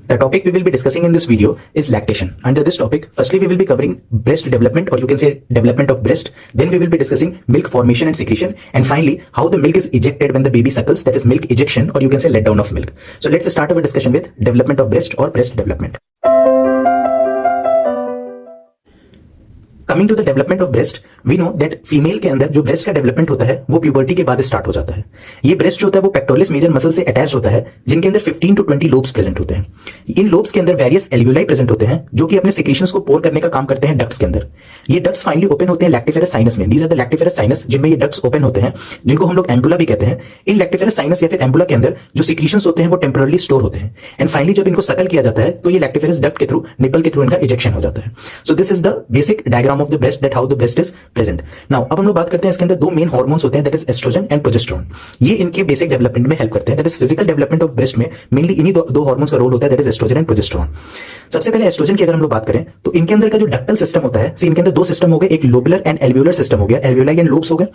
The topic we will be discussing in this video is lactation. Under this topic, firstly we will be covering breast development, or you can say development of breast. Then we will be discussing milk formation and secretion, and finally how the milk is ejected when the baby suckles, that is milk ejection, or you can say let down of milk. So let's start our discussion with development of breast or breast development. Coming to the development of breast, we know that female के अंदर जो breast का development होता है वो puberty के बाद start हो जाता है। ये ब्रेस्ट जो होता है वो पेक्टोरलिस मेजर मसल से अटैच होता है, जिनके अंदर 15 to 20 लोब्स प्रेजेंट होते हैं। इन लोब्स के अंदर वेरियस एल्वियोलाई प्रेजेंट होते हैं, जो कि अपने सिक्रीशंस को पोर करने का काम करते हैं डक्ट्स के अंदर। ये डक्ट्स फाइनली ओपन होते हैं लैक्टिफेरस साइनस में। These are the lactiferous sinus, जिनमें ये डक्ट्स ओपन होते हैं, जिनको हम लोग एम्बुला भी कहते हैं। इन लैक्टिफेरस साइनस या फिर एम्बुला के अंदर जो सिक्रीशंस होते हैं वो टेम्पररी स्टोर होते हैं, एंड फाइनली जब इनको सकल किया जाता है तो ये लैक्टिफेरस डक्ट के थ्रू, निपल के थ्रू इनका इजेक्शन हो जाता है। So this is the basic diagram of the breast, that how the breast is present. Now अब हम लोग बात करते हैं इसके अंदर दो मेन हार्मोन्स होते हैं, that is oestrogen and progesterone. ये इनके बेसिक डेवलपमेंट में हेल्प करते हैं। That is physical development of breast में मेनली इन्हीं दो हार्मोन्स का रोल होता है, that is oestrogen and progesterone. सबसे पहले एस्ट्रोजन की अगर हम लोग बात करें तो इनके अंदर का जो डक्टल सिस्टम होता है, इनके अंदर दो सिस्टम हो गए, एक लोबुलर एंड एल्वियोलर सिस्टम हो गया, एल्वियोलाई एंड लोब्स हो गए,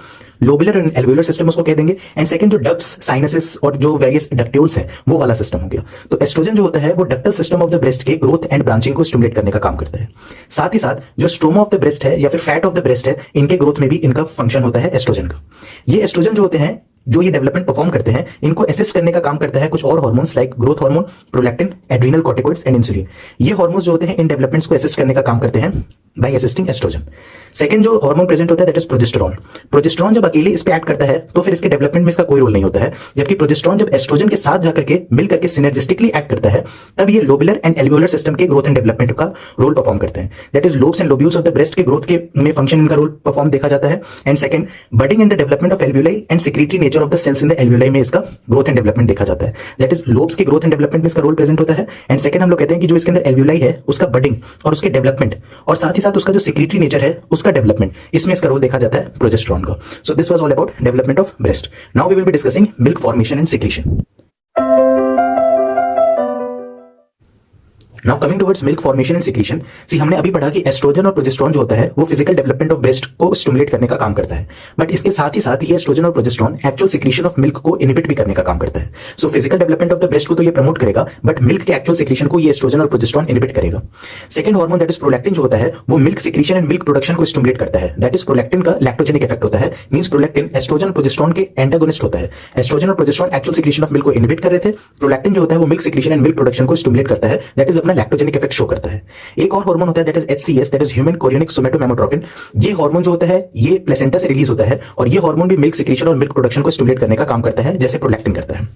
लोबुलर एंड एल्वियोलर सिस्टम उसको कह देंगे, एंड सेकंड जो डक्ट्स, साइनसेस और जो वेरियस डक्ट्यूल्स है वो वाला सिस्टम हो गया। तो एस्ट्रोजन जो होता है वो ductal system of the breast के ग्रोथ एंड ब्रांचिंग को स्टिमुलेट करने का काम करता है। साथ ही साथ जो स्ट्रोमा ऑफ द ब्रेस्ट है या फिर फैट ऑफ द ब्रेस्ट है, इनके ग्रोथ में भी इनका फंक्शन होता है एस्ट्रोजन का। ये एस्ट्रोजन जो होते हैं, जो ये डेवलपमेंट परफॉर्म करते हैं, इनको असिस्ट करने का काम करता है कुछ और hormones like growth hormone, prolactin, adrenal corticoids and insulin. ये हार्मोन्स जो होते हैं इन डेवलपमेंट्स को असिस्ट करने का काम करते हैं बाय असिस्टिंग एस्ट्रोजन। सेकंड जो हार्मोन प्रेजेंट होता है दैट इज प्रोजेस्टेरोन। प्रोजेस्टेरोन जब अकेले इस पे एक्ट करता है तो फिर इसके डेवलपमेंट में इसका कोई रोल नहीं होता है, जबकि प्रोजेस्टेरोन जब एस्ट्रोजन के साथ जाकर के मिल करके सिनर्जिस्टिकली एक्ट करता है, तब ये लोबुलर एंड एल्वियोलर सिस्टम के ग्रोथ एंड डेवलपमेंट का रोल परफॉर्म करते हैं। That is lobes and lobules of the breast के ग्रोथ के में फंक्शन इनका रोल परफॉर्म देखा जाता है। And second, budding and the development of alveoli and secretory nature of the cells in the alveoli में इसका ग्रोथ एंड डेवलपमेंट देखा जाता है। दैट इज लोब्स के ग्रोथ एंड डेवलपमेंट में इसका रोल प्रेजेंट होता है। एंड सेकंड हम लोग कहते हैं कि जो इसके अंदर एल्वियोलाई है उसका बडिंग और उसके डेवलपमेंट, और साथ ही साथ उसका जो सिक्रीटरी नेचर है उसका डेवलपमेंट, इसमें इसका रोल देखा जाता है प्रोजेस्टेरोन का। So this was all about development of breast. Now we will be discussing milk formation and secretion. Now coming towards milk formation and secretion, see हमने अभी पढ़ा कि एस्ट्रोजन और प्रोजेस्टेरोन जो होता है वो फिजिकल डेवलपमेंट ऑफ ब्रेस्ट को स्टिमुलेट करने का काम करता है, बट इसके साथ ही साथ ये एस्ट्रोजन और progesterone actual secretion of milk को इनहिबिट भी करने का काम करता है। So physical development of the breast को तो ये प्रमोट करेगा, बट मिल्क के एक्चुअल सिक्रीशन को ये एस्ट्रोजन और प्रोजेस्टेरोन इनहिबिट करेगा। Second hormone that is prolactin जो होता है वो milk secretion and milk production को स्टिमुलेट करता है। दैट इज प्रोलैक्टिन का लैक्टोजेनिक इफेक्ट होता है, मींस प्रोलैक्टिन एस्ट्रोजन और प्रोजेस्टेरोन के एंटागोनिस्ट होता है। एस्ट्रोजन और progesterone actual secretion of milk को इनहिबिट कर रहे थे, प्रोलैक्टिन जो होता है वो milk secretion and milk production को स्टिमुलेट करता है, दैट इज अपना लैक्टोजेनिक इफेक्ट शो करता है। एक और हार्मोन होता है that is HCS, that is human chorionic somatomammotropin. ये हार्मोन जो होता है ये प्लेसेंटा से रिलीज होता है, और ये हार्मोन भी मिल्क सिक्रीशन और मिल्क प्रोडक्शन को स्टिमुलेट करने का काम करता है, जैसे प्रोलैक्टिन करता है।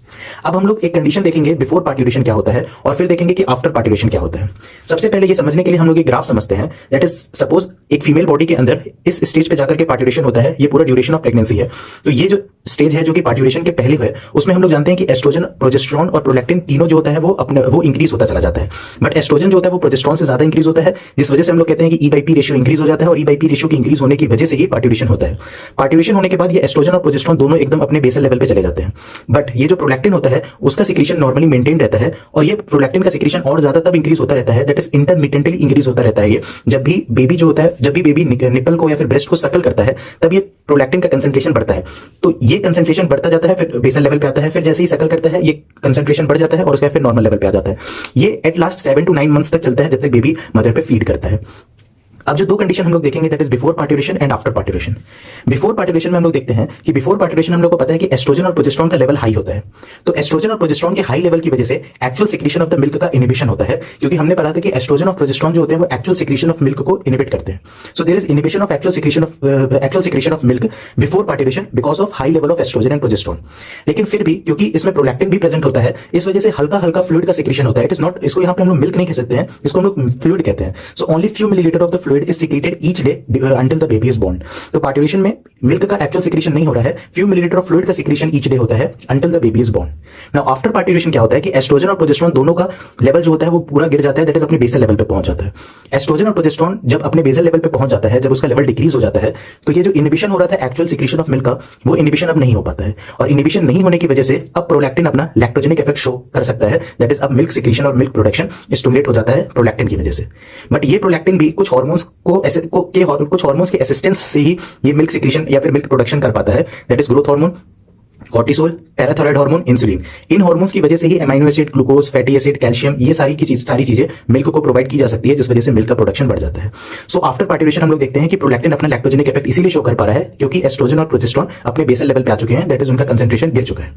अब हम लोग एक कंडीशन देखेंगे बिफोर पार्ट्यूरेशन क्या होता है, और फिर देखेंगे कि आफ्टर पार्ट्यूरेशन क्या होता है। सबसे पहले ये समझने के लिए हम लोग एक ग्राफ समझते हैं। दैट इज सपोज एक फीमेल बॉडी के अंदर इस स्टेज पे जाकर के पार्ट्यूरेशन होता है, ये पूरा ड्यूरेशन ऑफ प्रेगनेंसी है। तो ये जो स्टेज है जो कि पार्ट्यूरेशन के पहले है, उसमें हम लोग जानते हैं कि एस्ट्रोजन, प्रोजेस्टेरोन और प्रोलैक्टिन तीनों जो होता है वो इंक्रीज होता चला जाता है, बट एस्ट्रोजन जो होता है वो प्रोजेस्टेरोन से ज्यादा इंक्रीज होता है, जिस वजह से हम लोग कहते हैं कि E/P रेशियो इंक्रीज हो जाता है, और E/P रेशियो की इंक्रीज होने की वजह से ही पार्ट्यूरेशन होता है। पार्ट्यूरेशन होने के बाद ये एस्ट्रोजन और प्रोजेस्टेरोन दोनों एकदम अपने बेसल लेवल पे चले जाते हैं, बट ये जो प्रोलैक्टिन होता है उसका सिक्रीशन नॉर्मली मेंटेन रहता है, और ये प्रोलैक्टिन का सिक्रीशन और ज्यादा तब इंक्रीज होता रहता है, दैट इज इंटरमिटेंटली इंक्रीज होता रहता है। ये जब भी बेबी जो होता है, जब भी बेबी निपल को या फिर ब्रेस्ट को सकल करता है, तब ये प्रोलैक्टिन का कंसंट्रेशन बढ़ता है। तो ये कंसंट्रेशन बढ़ता जाता है, फिर बेसल लेवल पे आता है, फिर जैसे ही सकल करता है ये कंसंट्रेशन बढ़ जाता है, और उसका फिर नॉर्मल लेवल पे आ जाता है। ये एट लास्ट 7 to 9 मंथ्स तक चलता है, जब तक बेबी मदर पे फीड करता है। अब जो दो कंडीशन हम लोग देखेंगे that is before parturition and after parturition. Before parturition में हम लोग देखते हैं कि बिफोर पार्ट्यूरेशन हम लोग को पता है कि एस्ट्रोजन और प्रोजेस्टेरोन का लेवल हाई होता है। तो एस्ट्रोजन और प्रोजेस्टेरोन के हाई लेवल की वजह से actual secretion of the milk का इनहिबिशन होता है, क्योंकि हमने पढ़ा था कि एस्ट्रोजन और प्रोजेस्टेरोन जो होते हैं वो एक्चुअल सिक्रीशन ऑफ मिल्क को इनहिबिट करते हैं। So there is inhibition of actual secretion of milk before parturition because of high level of oestrogen and progesterone. लेकिन फिर भी क्योंकि इसमें प्रोलैक्टिन भी प्रेजेंट होता है, इस वजह से हल्का हल्का फ्लूइड का सिक्रीशन होता है। इट इज नॉट, इसको यहाँ पे हम लोग मिल्क नहीं कह सकते हैं, इसको हम लोग फ्लूइड कहते हैं। So only few millilitre of the fluid is secreted each day until the baby is born। तो पार्ट्यूरेशन में मिल्क का एक्चुअल सिक्रीशन नहीं हो रहा है, फ्यू मिलीलीटर ऑफ फ्लूइड का सिक्रीशन ईच डे होता है until the baby is born। Now after parturition क्या होता है कि एस्ट्रोजन और प्रोजेस्टेरोन दोनों का लेवल जो होता है वो पूरा गिर जाता है, दैट इज अपने बेसल लेवल पे पहुंच जाता है। एस्ट्रोजन और प्रोजेस्टेरोन जब अपने बेसल लेवल पे पहुंच जाता है, जब उसका लेवल डिक्रीज हो जाता है, तो ये जो इनहिबिशन हो रहा था एक्चुअल सिक्रीशन ऑफ मिल्क का, वो इनहिबिशन अब नहीं हो पाता है, और इनहिबिशन नहीं होने की वजह से अब प्रोलैक्टिन अपना लैक्टोजेनिक इफेक्ट शो कर सकता है, दैट इज अब मिल्क सिक्रीशन और मिल्क प्रोडक्शन स्टिमुलेट हो जाता है प्रोलैक्टिन की वजह से। बट ये प्रोलैक्टिन भी कुछ हार्मोन्स के असिस्टेंस से ही ये मिल्क सिक्रीशन या फिर मिल्क प्रोडक्शन कर पाता है, that is growth hormone, cortisol, parathyroid hormone, insulin. इन हार्मोन्स की वजह से ही amino acid, glucose, fatty acid, calcium, ये सारी चीजें मिल्क को प्रोवाइड की जा सकती है, जिस वजह से मिल्क का प्रोडक्शन बढ़ जाता है। सो आफ्टर पार्ट्यूरेशन हम लोग देखते हैं कि प्रोलैक्टिन अपना लैक्टोजेनिक इफेक्ट इसीलिए शो कर पा रहा है क्योंकि एस्ट्रोजन और प्रोजेस्टेरोन अपने बेसल लेवल पे आ चुके हैं, दैट इज उनका कंसेंट्रेशन गिर चुका है।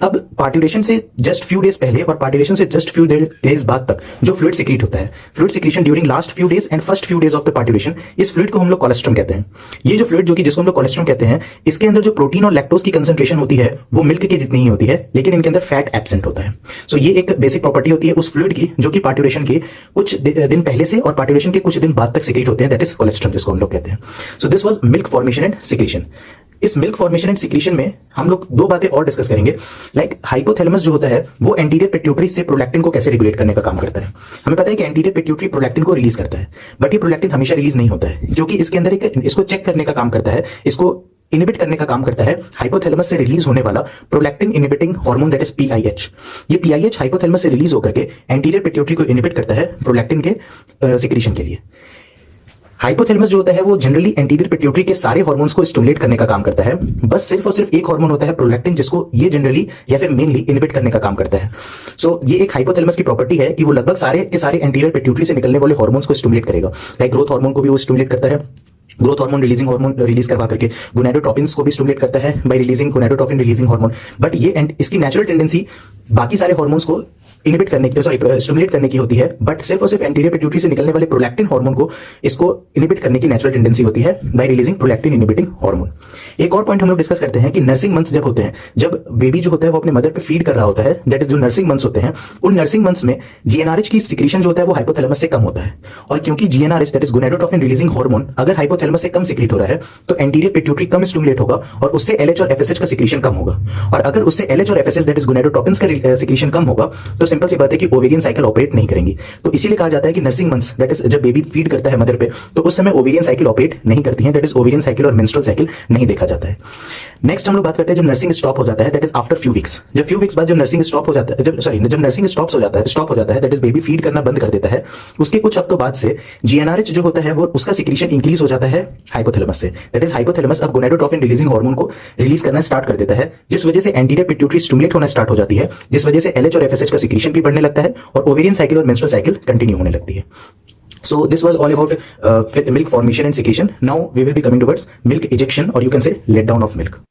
अब पार्ट्यूरेशन से जस्ट फ्यू डेज पहले और पार्ट्यूरेशन से जस्ट फ्यू डेज बाद तक जो फ्लूइड सिक्रीट होता है, fluid secretion during last few days and first few days of the parturition, इस फ्लूइड को हम लोग कोलेस्ट्रम कहते हैं। ये जो फ्लूइड जिसको हम लोग कोलेस्ट्रम कहते हैं, इसके अंदर जो प्रोटीन और लैक्टोज की कंसेंट्रेशन होती है वो मिल्क के जितनी ही होती है, लेकिन इनके अंदर फैट एब्सेंट होता है। सो ये एक बेसिक प्रॉपर्टी होती है उस फ्लूइड की जो कि पार्ट्यूरेशन के कुछ दिन पहले से और पार्ट्यूरेशन के कुछ दिन बाद तक सिक्रीट होते हैं, दैट इज कोलेस्ट्रम, जिसको हम लोग कहते हैं। सो this was milk formation and secretion. इस मिल्क फॉर्मेशन एंड सिक्रीशन में हम लोग दो बातें और डिस्कस करेंगे, लाइक हाइपोथैलेमस जो होता है वो एंटीरियर पिट्यूटरी से प्रोलैक्टिन को कैसे रेगुलेट करने का काम करता है। हमें पता है कि एंटीरियर पिट्यूटरी प्रोलैक्टिन को रिलीज करता है, बट ये प्रोलैक्टिन हमेशा रिलीज नहीं होता है क्योंकि इसके अंदर इसको चेक करने का काम करता है, इसको इनिबिट करने का काम करता है हाइपोथैलेमस से रिलीज होने वाला prolactin inhibiting hormone, that is PIH. ये पीआईएच हाइपोथैलेमस से रिलीज होकर के एंटीरियर पिट्यूटरी को इनिबिट करता है प्रोलैक्टिन के सिक्रीशन के लिए। हाइपोथैलेमस जो होता है वो जनरली एंटीरियर पिट्यूटरी के सारे हार्मोन्स को स्टिमुलेट करने का काम करता है, बस सिर्फ और सिर्फ एक हार्मोन होता है प्रोलैक्टिन, जिसको ये जनरली या फिर मेनली इनिबिट करने का काम करता है। सो ये एक हाइपोथैलेमस की प्रॉपर्टी है कि वो लगभग सारे के सारे एंटीरियर पिट्यूटरी से निकलने वाले हार्मोन्स को स्टिमुलेट करेगा। लाइक ग्रोथ हार्मोन को भी वो स्टिमुलेट करता है, growth hormone releasing hormone release करवा करके गोनाडोट्रोपिन्स को भी स्टिमुलेट करता है bye releasing gonadotropin releasing hormone. But ये इसकी नेचुरल टेंडेंसी बाकी सारे हार्मोन्स को इनिबिट करने की, स्टिमुलेट करने की होती है, बट सिर्फ और सिर्फ एंटीरियर पिट्यूटरी से निकलने वाले प्रोलैक्टिन हार्मोन को इसको इनिबिट करने की नेचुरल टेंडेंसी होती है bye releasing prolactin inhibiting hormone. एक और पॉइंट हम लोग डिस्कस करते हैं कि नर्सिंग मंथ्स जब होते हैं, जब बेबी जो होता है वो अपने मदर पे फीड कर रहा होता है, दैट इज जो नर्सिंग मंथ्स होते हैं, उन नर्सिंग मंथ्स में जीएनआरएच की सिक्रीशन जो होता है वो हाइपोथैलेमस से कम होता है। और क्योंकि GnRH that is gonadotropin releasing hormone अगर हाइपोथैलेमस से कम सिक्रीट हो रहा है तो एंटीरियर पिट्यूटरी कम स्टिमुलेट होगा और उससे एलएच और एफएसएच का सिक्रीशन कम होगा। और अगर उससे एलएच और एफएसएच दैट इज गोनाडोट्रोपिन्स का सिक्रीशन कम होगा तो सिंपल सी बात है कि ओवेरियन साइकिल ऑपरेट नहीं करेंगी। तो इसीलिए कहा जाता है कि नर्सिंग मंथ्स दैट इज जब बेबी फीड करता है मदर पे तो उस समय ओवेरियन साइकिल ऑपरेट नहीं करती है, दैट इज ओवेरियन साइकिल और मेंस्ट्रुअल साइकिल नहीं देखा जाता है। नेक्स्ट हम लोग बात करते हैं जब नर्सिंग स्टॉप हो जाता है, that is after few weeks. जब फ्यू वीक्स बाद जब नर्सिंग स्टॉप हो जाता है, जब नर्सिंग स्टॉप हो जाता है दैट इज बेबी फीड करना बंद कर देता है, उसके कुछ हफ्तों बाद से जीएनआरएच जो होता है वो उसका सिक्रीशन इंक्रीज हो जाता है हाइपोथैलेमस से, दैट इज हाइपोथैलेमस अब गोनाडोट्रोपिन रिलीजिंग हार्मोन को रिलीज करना स्टार्ट कर देता है, जिस वजह से एंटीरियर पिट्यूटरी स्टिमुलेट होना स्टार्ट हो जाती है, जिस वजह से एलएच और एफएसएच का सिक्रीशन भी बढ़ने लगता है और ओवेरियन साइकिल और मेंस्ट्रुअल साइकिल कंटिन्यू होने लगती है। So this was all about milk formation and secretion. Now we will be coming towards milk ejection, or you can say let down of milk.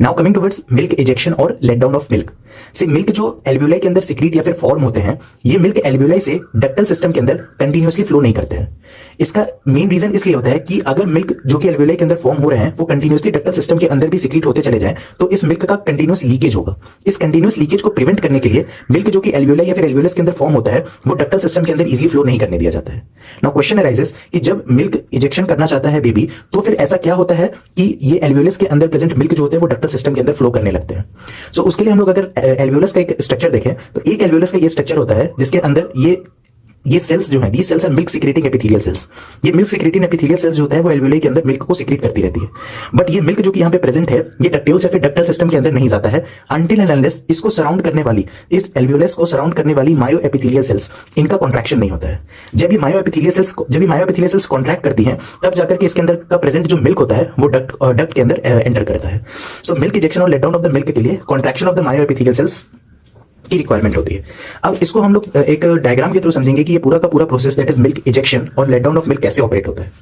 Now coming towards milk ejection और let down of milk. से milk जो alveoli के अंदर secrete या फिर form होते हैं, ये मिल्क एल्वियोलाई से डक्टल सिस्टम के अंदर कंटिन्यूअसली फ्लो नहीं करते हैं। इसका मेन रीजन इसलिए होता है कि अगर मिल्क जो कि एल्वियोलाई के अंदर फॉर्म हो रहे हैं वो कंटिन्यूअसली डक्टल सिस्टम के अंदर भी सिक्रीट होते चले जाएं तो इस मिल्क का कंटिन्यूअस लीकेज होगा। इस कंटिन्यूअस लीकेज को प्रिवेंट करने के लिए मिल्क जो कि एल्वियोलाई या फिर एल्वियोलस के अंदर फॉर्म होता है वो डक्टल सिस्टम के अंदर इजीली फ्लो नहीं करने दिया जाता है। नाउ क्वेश्चन अराइजेस कि जब मिल्क इजेक्शन करना चाहता है बेबी तो फिर ऐसा क्या होता है कि ये एल्वियोलस के अंदर प्रेजेंट मिल्क जो होते हैं वो डक्टल सिस्टम के अंदर फ्लो करने लगते हैं। सो उसके लिए हम लोग अगर एल्वियोलस का एक स्ट्रक्चर देखें तो एक एल्वियोलस का ये स्ट्रक्चर होता है जिसके अंदर ये सेल्स जो हैं, these cells are milk secreting epithelial cells। ये मिल्क सिक्रेटिंग एपिथेलियल सेल्स जो होते हैं वो एल्वियोलाई के अंदर मिल्क को सिक्रेट करती रहती है। बट ये मिल्क जो कि यहाँ पे प्रेजेंट है ये डक्ट्यूल्स या फिर डक्टल सिस्टम के अंदर नहीं जाता है अनटिल एंड अनलेस इसको सराउंड करने वाली, इस एल्वियोलस को सराउंड करने वाली मायो एपिथेलियल सेल्स, इनका कॉन्ट्रैक्शन नहीं होता है। जब ये मायो एपिथेलियल सेल्स कॉन्ट्रैक्ट करती हैं तब जाकर के इसके अंदर का प्रेजेंट जो मिल्क होता है वो डक्ट के अंदर एंटर करता है। सो मिल्क इजेक्शन और let down of the milk के लिए contraction of the myoepithelial cells की रिक्वायरमेंट होती है। अब इसको हम लोग एक डायग्राम के थ्रू समझेंगे कि ये पूरा का पूरा process that is milk ejection और लेट डाउन ऑफ मिल्क कैसे ऑपरेट होता है।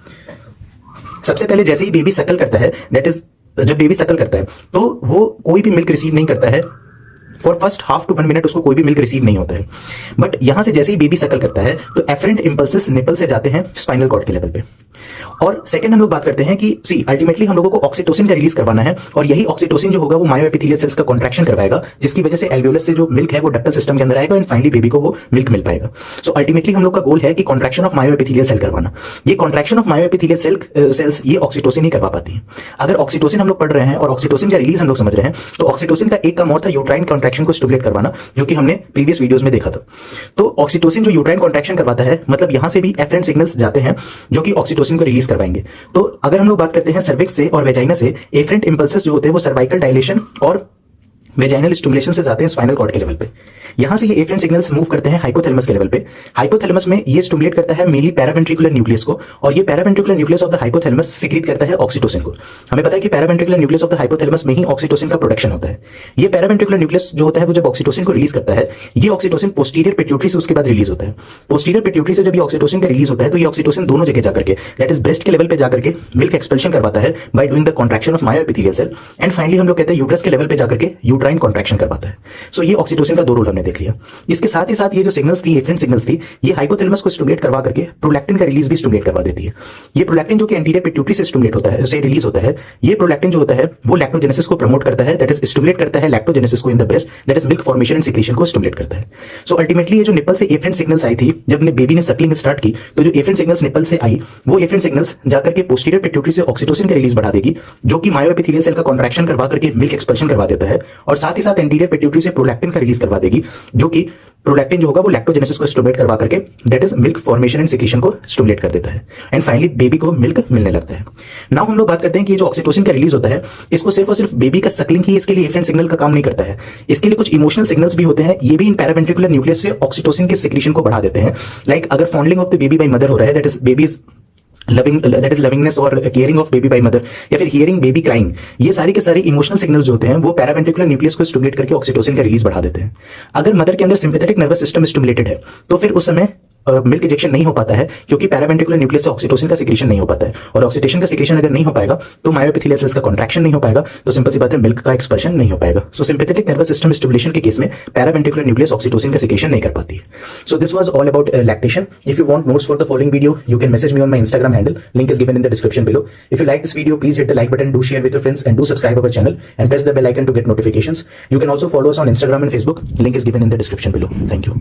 सबसे पहले जैसे ही बेबी सकल करता है, दैट इज जब बेबी सकल करता है तो वो कोई भी मिल्क रिसीव नहीं करता है for first half to 1 minute, उसको कोई भी मिल्क रिसीव नहीं होता है। बट यहां से जैसे ही बेबी सकल करता है तो एफरेंट इंपल्सेस निपल से जाते हैं स्पाइनल कॉर्ड के लेवल पे। और सेकंड हम लोग बात करते हैं कि सी अल्टीमेटली हम लोगों को ऑक्सीटोसिन का रिलीज करवाना है और यही ऑक्सीटोसिन जो होगा वो मायो एपिथेलियल सेल्स का कॉन्ट्रैक्शन करवाएगा, जिसकी वजह से एल्वियोलस से जो मिल्क है वो डक्टल सिस्टम के अंदर आएगा एंड फाइनली बेबी को वो मिल्क मिल पाएगा। सो अल्टीमेटली हम लोग का गोल है कि contraction of myoepithelial cell करवाना। ये contraction of myoepithelial cells ये ऑक्सीटोसिन ही करवा पाती है। अगर ऑक्सीटोसिन हम लोग पढ़ रहे हैं और ऑक्सीटोसिन का रिलीज हम लोग समझ रहे हैं तो ऑक्सीटोसिन का एक काम और था यूट्राइन कॉन्ट्रैक्शन को स्टिमुलेट करवाना, जो कि हमने प्रीवियस वीडियोस में देखा था। तो ऑक्सीटोसिन जो यूट्राइन कॉन्ट्रैक्शन करवाता है, मतलब यहां से भी एफरेंट सिग्नल्स जाते हैं जो कि ऑक्सीटोसिन को रिलीज करवाएंगे। तो अगर हम लोग बात करते हैं सर्विक्स से और वेजाइना से, एफरेंट इंपल्सेस जो होते हैं वो सर्वाइकल डायलेशन और वेजाइनल स्टिमुलेशन से जाते हैं स्पाइनल कॉर्ड के लेवल पे। यहां से ये एफरेंट सिग्नल्स मूव करते हैं हाइपोथैलेमस के लेवल पे। हाइपोथैलेमस में ये स्टिमुलेट करता है मेनली पैरावेंट्रिकुलर न्यूक्लियस को, और ये paraventricular nucleus of the hypothalamus secret करता है ऑक्सीटोसिन को। हमें पता है कि paraventricular nucleus of the hypothalamus में ही ऑक्सीटोसिन का प्रोडक्शन होता है। ये पैरावेंट्रिकुलर न्यूक्लियस जो होता है वो जब ऑक्सीटोसिन को रिलीज करता है, ये ऑक्सीटोसिन पोस्टीरियर पिट्यूटरी से उसके बाद रिलीज होता है। पोस्टीरियर पिट्यूटरी से जब ये ऑक्सीटोसिन का रिलीज होता है तो ये ऑक्सीटोसिन दोनों जगह जाकर के, दैट इज ब्रेस्ट के लेवल पे जाकर के मिल्क एक्सपेल्शन करवाता है by doing the contraction of myoepithelial cell, and finally हम लोग कहते हैं यूट्रस के लेवल पे जाकर के यूट्राइन कॉन्ट्रैक्शन करवाता है। सो ये ऑक्सीटोसिन का दो रोल हमने देख लिया। इसके साथ ही साथ ये जो सिग्नल्स थी, एफरेंट सिग्नल्स थी, ये हाइपोथैलेमस को स्टिमुलेट करवा करके प्रोलैक्टिन का रिलीज भी स्टिमुलेट करवा देती है। ये प्रोलैक्टिन जो कि एंटीरियर पिट्यूटरी से स्टिमुलेट होता है, उससे रिलीज होता है, ये प्रोलैक्टिन जो होता है वो लैक्टोजेनेसिस को प्रमोट करता है, दैट इज स्टिमुलेट करता है लैक्टोजेनेसिस को in the breast, that is milk formation and secretion को स्टिमुलेट करता है। सो अल्टीमेटली ये जो निपल से एफरेंट सिग्नल्स आई थी, जब ने बेबी ने सकलिंग स्टार्ट की, तो जो एफरेंट सिग्नल्स निपल से आई, वो एफरेंट सिग्नल्स जाकर के पोस्टीरियर पिट्यूटरी से ऑक्सीटोसिन का रिलीज बढ़ा देगी, जो कि मायोएपिथेलियल सेल का कॉन्ट्रैक्शन करवा करके मिल्क एक्सपेल्शन करवा देता है, और साथ ही साथ एंटीरियर पिट्यूटरी से प्रोलैक्टिन का रिलीज करवा देगी, जो कि प्रोलैक्टिन जो होगा वो लैक्टोजेनेसिस को स्टिमुलेट करवा करके, that is milk formation and secretion को स्टिमुलेट कर देता है, एंड फाइनली बेबी को मिल्क मिलने लगता है। नाउ हम लोग बात करते हैं कि ये जो ऑक्सीटोसिन का रिलीज होता है, इसको सिर्फ और सिर्फ बेबी का सकलिंग ही इसके लिए एफरेंट सिग्नल का काम नहीं करता है, इसके लिए कुछ इमोशनल सिग्नल्स भी होते हैं, ये भी इन पैरावेंट्रिकुलर न्यूक्लियस से ऑक्सीटोसिन के सिक्रीशन को बढ़ा देते हैं। लाइक अगर fondling of the baby by mother हो रहा है, that is baby's loving, that is lovingness और caring of baby by mother, या फिर हियरिंग बेबी क्राइंग, ये सारे के सारे इमोशनल सिग्नल्स जो होते हैं वो पैरावेंट्रिकुलर न्यूक्लियस को स्टिमुलेट करके ऑक्सीटोसिन का रिलीज बढ़ा देते हैं। अगर मदर के अंदर सिंपैथेटिक नर्वस सिस्टम स्टिमुलेटेड है तो फिर उस समय मिल्क इंजेक्शन नहीं हो पाता है, क्योंकि पैरावेंट्रिकुलर न्यूक्लियस से ऑक्सीटोसिन का सिक्रीशन नहीं हो पाता है, और ऑक्सीटोसिन का सिक्रीशन अगर नहीं हो पाएगा तो मायोएपिथेलियल सेल्स का कॉन्ट्रैक्शन नहीं हो पाएगा, तो सिंपल सी बात है मिल्क का एक्सपेल्शन नहीं हो पाएगा। सो सिंपैथेटिक नर्वस सिस्टम स्टिमुलेशन के केस में पैरावेंट्रिकुलर न्यूक्लियस ऑक्सीटोसिन का सिक्रीशन नहीं कर पाती है। सो this was all about lactation. If you want notes for the following video, you can message me on my Instagram handle. Link is given in the description below. If you like this video, please hit the like button, do share with your friends, and do subscribe our channel and press the bell icon to get notifications. You can also follow us on Instagram and Facebook. Link is given in the description below. Thank you.